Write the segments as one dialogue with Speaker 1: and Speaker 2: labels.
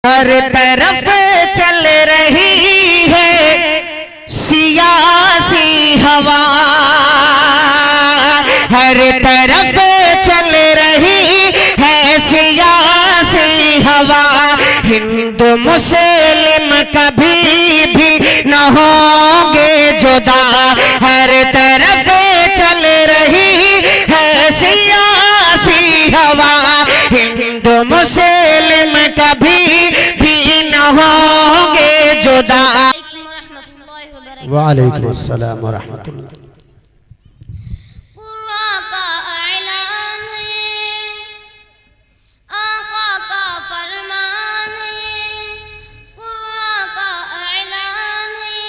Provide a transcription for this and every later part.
Speaker 1: हर तरफ चल रही है सियासी हवा, हर तरफ चल रही है सियासी हवा। हिंदू मुस्लिम कभी भी न होंगे जुदा, हर तरफ चल रही है सियासी हवा। हिंदू मुस्लिम कभी भी न होंगे जुदा।
Speaker 2: वालेकुम अस्सलाम व रहमतुल्लाह।
Speaker 3: कुरान का ऐलान है, आका का फरमान है। कुरान का ऐलान है,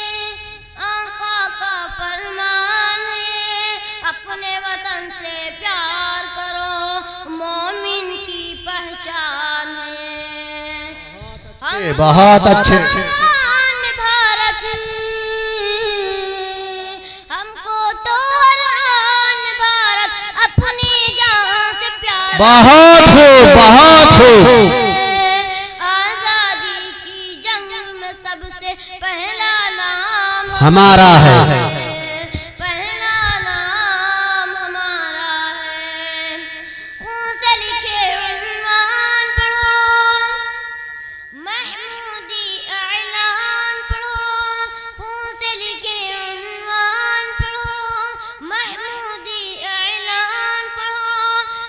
Speaker 3: आका का फरमान है। अपने वतन से प्यार करो, मोमिन की पहचान है।
Speaker 2: बहुत अच्छे। बहुत खूब, बहुत खूब।
Speaker 3: आजादी की जंग में सबसे पहला नाम
Speaker 2: हमारा है,
Speaker 3: पहला नाम हमारा है। खून से लिखे उन्वान पढ़ो, महमूदी ऐलान पढ़ो। खून से लिखे उन्वान पढ़ो, महमूदी ऐलान पढ़ो।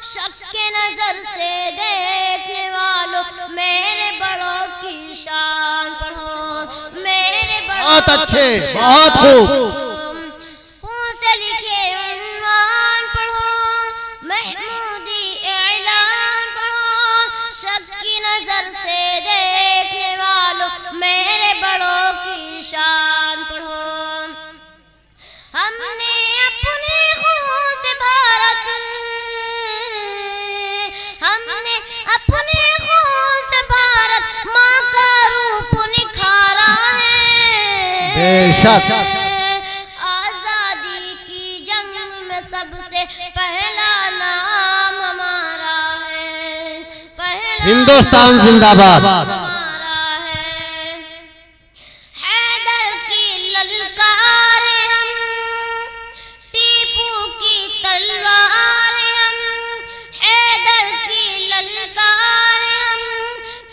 Speaker 3: शक के नजर से देखने वालों, मेरे बड़ों की शान पढ़ो, मेरे बड़ों।
Speaker 2: बहुत अच्छे, बहुत खूब।
Speaker 3: खून से लिखे उन्वान पढ़ो, महमूदी ऐलान पढ़ो। शक की नजर से देखने वालों, मेरे बड़ों की शान पढ़ो। हमने अपने खून से भारत, हमने अपने खून से भारत माँ का रूप निखारा है।
Speaker 2: बेशक।
Speaker 3: आजादी की जंग में सबसे पहला नाम हमारा है, पहला
Speaker 2: हिंदुस्तान जिंदाबाद।
Speaker 3: हमारा है। हैदर की ललकार हम, टीपू की तलवार हम। हैदर की ललकार हम,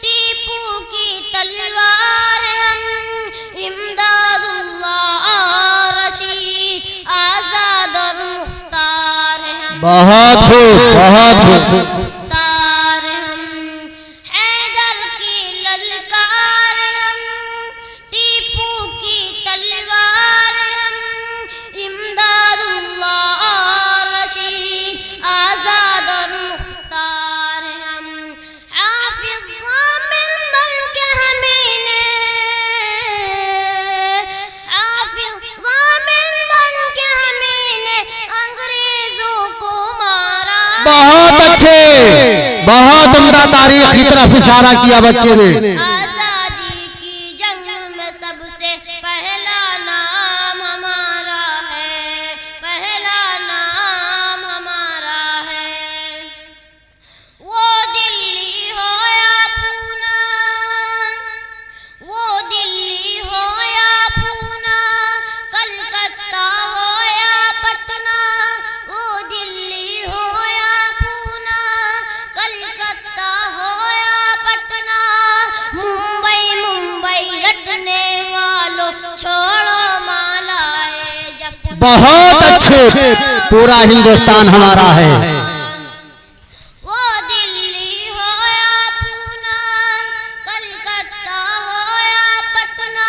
Speaker 3: टीपू की तलवार हम। इमदादुल्लाह और रशीद, आजाद और मुख्तार हम।
Speaker 2: बहुत खूब, बहुत खूब।
Speaker 3: मुख्तार हम। हैदर की ललकार हम, टीपू की तलवार हम। इमदादुल्लाह और रशीद, आजाद और मुख्तार हम। हाफिज ज़ामिन बन के हमीने, हाफिज ज़ामिन बन के हमीने अंग्रेजों को मारा।
Speaker 2: बहुत अच्छे, बहुत उम्दा तारीख की तरफ इशारा किया बच्चे ने।
Speaker 3: आजादी की जंग में सबसे पहला नाम हमारा है, पहला नाम हमारा है। वो दिल्ली हो या पूना, वो दिल्ली हो या पूना, कलकत्ता हो या पटना। वो दिल्ली हो या पूना, कलकत्ता हो या पटना। मुंबई मुंबई रटने वालों, छोड़ो मालाए जपना।
Speaker 2: बहुत अच्छे। पूरा हिंदुस्तान हमारा है।
Speaker 3: वो दिल्ली हो या पूना, कलकत्ता हो या पटना।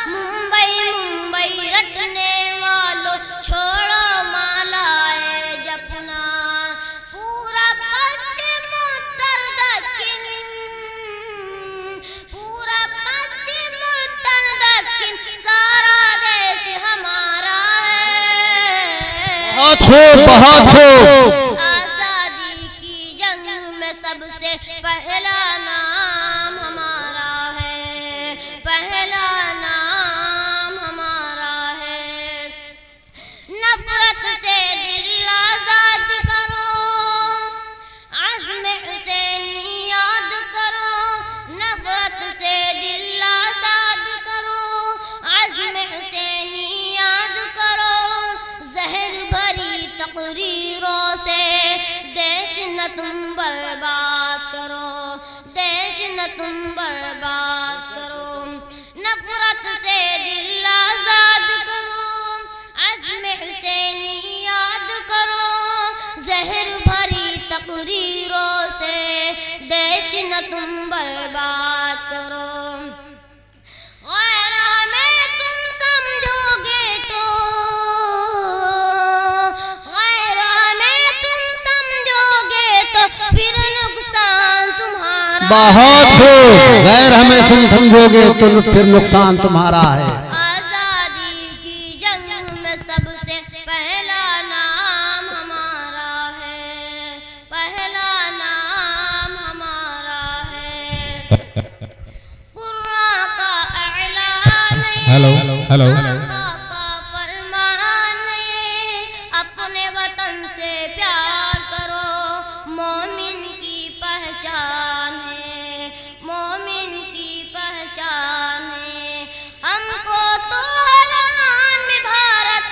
Speaker 3: मुंबई मुंबई रटने वालों, छोड़ो मालाए जपना। पूरा पश्चिम उत्तर दक्षिण, पूरा पश्चिम उत्तर दक्षिण, सारा देश हमारा है।
Speaker 2: बहुत खूब, बहुत खूब।
Speaker 3: आजादी की जंग में सबसे पहला नाम हमारा है, पहला नाम हमारा है। नफरत से दिल आजाद करो, अज़्म हुसैनी याद करो। नफरत तुम बर्बाद करो, नफरत से दिल आजाद करो, अज़्म हुसैनी याद करो, जहर भरी तकरीरों से देश न तुम बर्बाद करो। गैर हमें तुम समझोगे तो, गैर हमें तुम समझोगे तो फिर नुकसान तुम्हारा।
Speaker 2: बहुत खूब, गैर हमें समझोगे तो फिर नुकसान तुम्हारा है।
Speaker 3: आजादी की जंग में सबसे पहला नाम हमारा है, पहला नाम हमारा है। कुरान का ऐलान है,
Speaker 2: हेलो हेलो
Speaker 3: आका का फरमान है, अपने वतन से प्यार करो, मोमिन की पहचान है, मोमिन की पहचान है। हमको तो हर आन में भारत,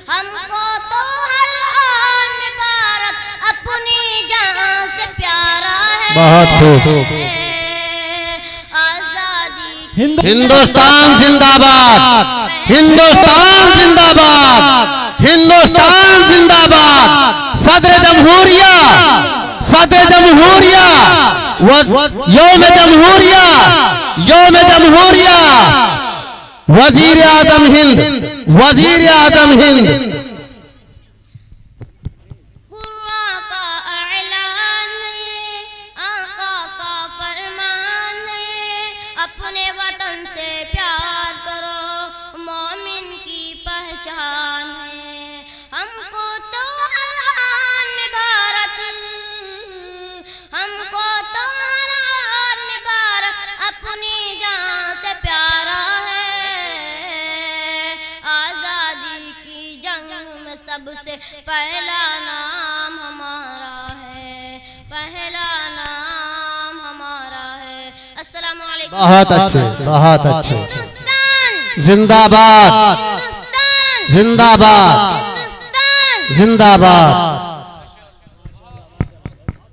Speaker 3: हमको तो हर आन में भारत अपनी जान से प्यारा है।
Speaker 2: बहुत खूब।
Speaker 3: आजादी
Speaker 2: हिंदुस्तान जिंदाबाद, हिंदुस्तान जिंदाबाद, हिंदुस्तान जिंदाबाद। सदर जमहूरिया, सदर जमहूरिया, यौम जमहूरिया, यौम जमहूरिया, वजीर आजम हिंद, वजीर आजम हिंद।
Speaker 3: कुरान का ऐलान है, आका का फरमान है, अपने वतन से प्यार करो, मोमिन की पहचान है। हमको तो हर आन में भारत, हमको तो हर आन में भारत अपनी जान से प्यारा है। आजादी की जंग में सबसे पहला नाम हमारा है, पहला नाम हमारा है। अस्सलाम वालेकुम।
Speaker 2: बहुत अच्छे, बहुत अच्छे।
Speaker 3: हिंदुस्तान
Speaker 2: जिंदाबाद,
Speaker 3: हिंदुस्तान
Speaker 2: जिंदाबाद,
Speaker 3: हिंदुस्तान
Speaker 2: जिंदाबाद।